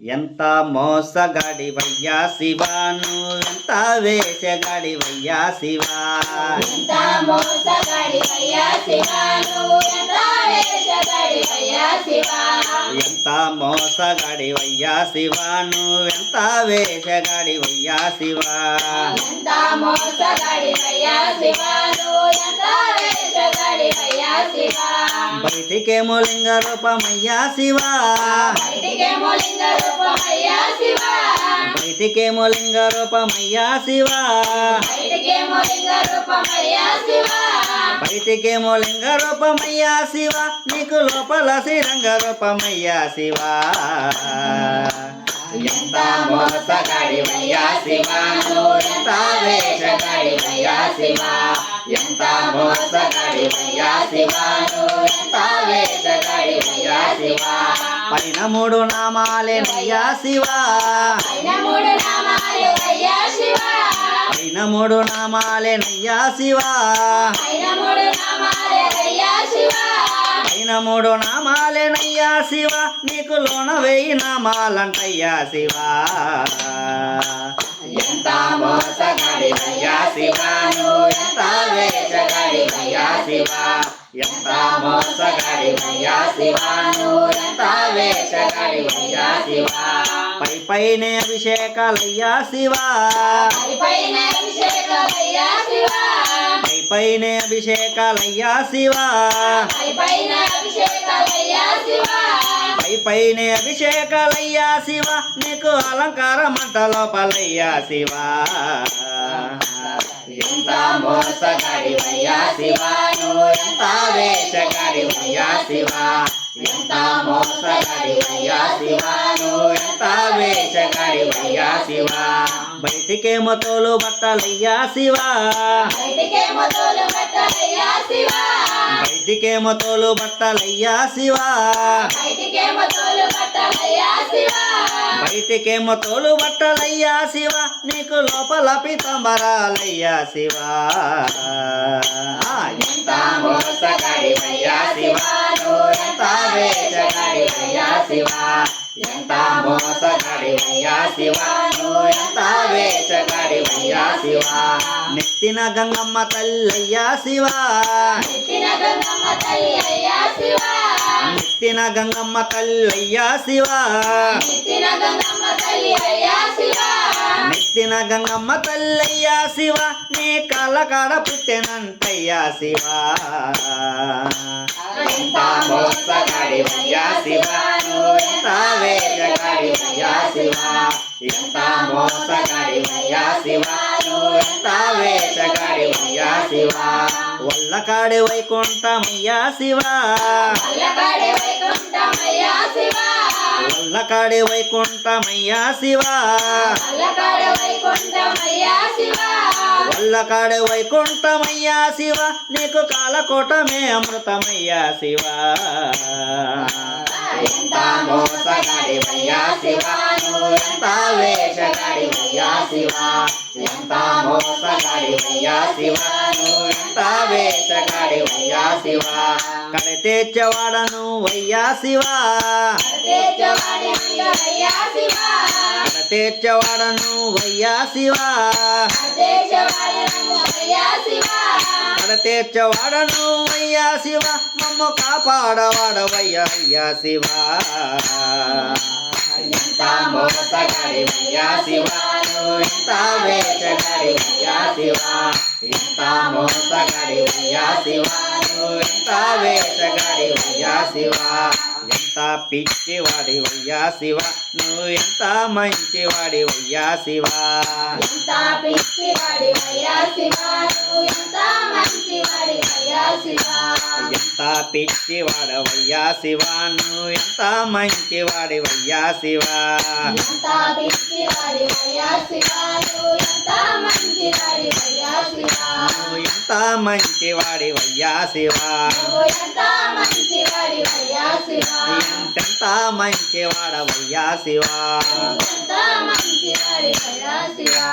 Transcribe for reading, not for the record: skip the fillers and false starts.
ఎంత మోసగాడివయ్యా శివా నువ్వెంత వేషగాడివయ్యా శివా ఎంత మోసగాడివయ్యా శివా నువ్వెంత వేషగాడివయ్యా శివా ఎంత మోసగాడివయ్యా శివా నువ్వెంత వేషగాడివయ్యా శివా ఎంత మోసగాడివయ్యా శివా నువ్వెంత వేషగాడివయ్యా శివా బయటికేమో లింగ రూపమయ్యా శివా బయటికేమో లింగ రూపమయ్యా శివా బయటికేమో లింగ రూపమయ్యా శివా బయటికేమో లింగ రూపమయ్యా శివా బయటికేమో లింగ రూపమయ్యా శివా నీకు లోపల శ్రీరంగ రూపమయ్యా శివా ఎంత మోసగాడివయ్యా శివా నువ్వెంత వేషగాడివయ్యా శివా ఎంత మోసగాడివయ్యా శివా నువ్వెంత వేషగాడివయ్యా శివా పైన మూడు నామాలేనయ్యా శివా పైన మూడు నామాలు అయ్యా శివా పైన మూడు నామాలేనయ్యా శివా పైన మూడు నామాలు అయ్యా శివా పైన మూడు నామాలేనయ్యా శివా నీకు లోన 1000 నామాలంటయ్యా శివా ఎంత మోసగాడివయ్యా శివా నువ్వెంత వేషగాడివయ్యా శివా ఎంత మోసగాడివయ్యా శివా నువ్వెంత వేషగాడివయ్యా శివా పైనే అభిషేకాలయ్యా శివా పైన అభిషేకాలయ్యా శివా పైనే అభిషేకాలయ్యా శివా పైన అభిషేకాలయ్యా శివా పైనే అభిషేకాలయ్యా శివా నీకు అలంకార మంట లోపలయ్యా శివా ఎంత మోసగాడివయ్యా శివా నువ్వెంత వేషగాడివయ్యా శివా ఎంత మోసగాడివయ్యా శివా నువ్వెంత వేషగాడివయ్యా శివా బయటికేమో తోలు బట్టలయ్యా శివా బయటికేమో తోలు బట్టలయ్యా శివా బయటికేమో తోలు బట్టలయ్యా శివా బయటికేమో తోలు బట్టలయ్యా శివా బయటికేమో తోలు బట్టలయ్యా శివా నీకు లోపల పీతాంబరాలయ్యా శివా ఎంత మోసగాడివయ్యా శివా నువ్వెంత వేషగాడివయ్యా శివా ఎంత మోసగాడివయ్యా శివా నువ్వెంత వేషగాడివయ్యా శివా నెత్తిన గంగమ్మ తల్లయ్యా శివా నెత్తిన గంగమ్మ తల్లి అయ్యా శివా నెత్తిన గంగమ్మ తల్లయ్యా శివా నెత్తిన గంగమ్మ తల్లి అయ్యా శివా నెత్తిన గంగమ్మ తల్లయ్యా శివా నీ కళ్ళకాడ పుట్టెనంటయ్యా శివా ఎంత మోసగాడివయ్యా శివా నువ్వెంత వేషగాడివయ్యా శివా ఎంత మోసగాడివయ్యా శివా నువ్వెంత వేషగాడివయ్యా శివా వల్లకాడి వైకుంఠమయ్యా శివా వల్లకాడే వైకుంఠమయ్యా శివా వల్లకాడి వైకుంఠమయ్యా శివా వల్లకాడే వైకుంఠమయ్యా శివా వల్లకాడి వైకుంఠమయ్యా శివా నీకు కాలకోటమే అమృతమయ్యా శివా ఎంత మోసగాడివయ్యా శివా నువ్వెంత వేషగాడివయ్యా శివా ఎంత మోసగాడివయ్యా శివా నువ్వెంత వేషగాడివయ్యా శివా కడతేర్చేవాడను వయ్యా శివా అయ్యా శివా కడతేర్చేవాడను వయ్యా శివా అయ్యా శివా కడతేర్చేవాడను వయ్యా శివా మమ్మ కాపాడవాడవయ్యా అయ్యా శివా ఎంత మోసగాడివయ్యా శివా నువ్వెంత వేషగాడివయ్యా శివా ఎంత మోసగాడివయ్యా శివా నువ్వెంత వేషగాడివయ్యా శివా ఎంత పిచ్చివాడివయ్యా శివా నువ్వు ఎంత మంచివాడివయ్యా శివా ఎంత పిచ్చివాడివయ్యా శివా నువ్వు ఎంత మంచివాడివయ్యా శివా ఎంత పిచ్చివాడవయ్యా శివా నువ్వు ఎంత మంచివాడివయ్యా శివా ఎంత పిచ్చివాడివయ్యా శివా నువ్వు ఎంత మంచివాడివయ్యా శివా నువ్వు ఎంత మంచివాడివయ్యా శివా నువ్వు ఎంత మంచివాడివయ్యా శివా ఎంతెంత మంచివాడవయ్యా శివా ఎంత మంచివాడివయ్యా శివా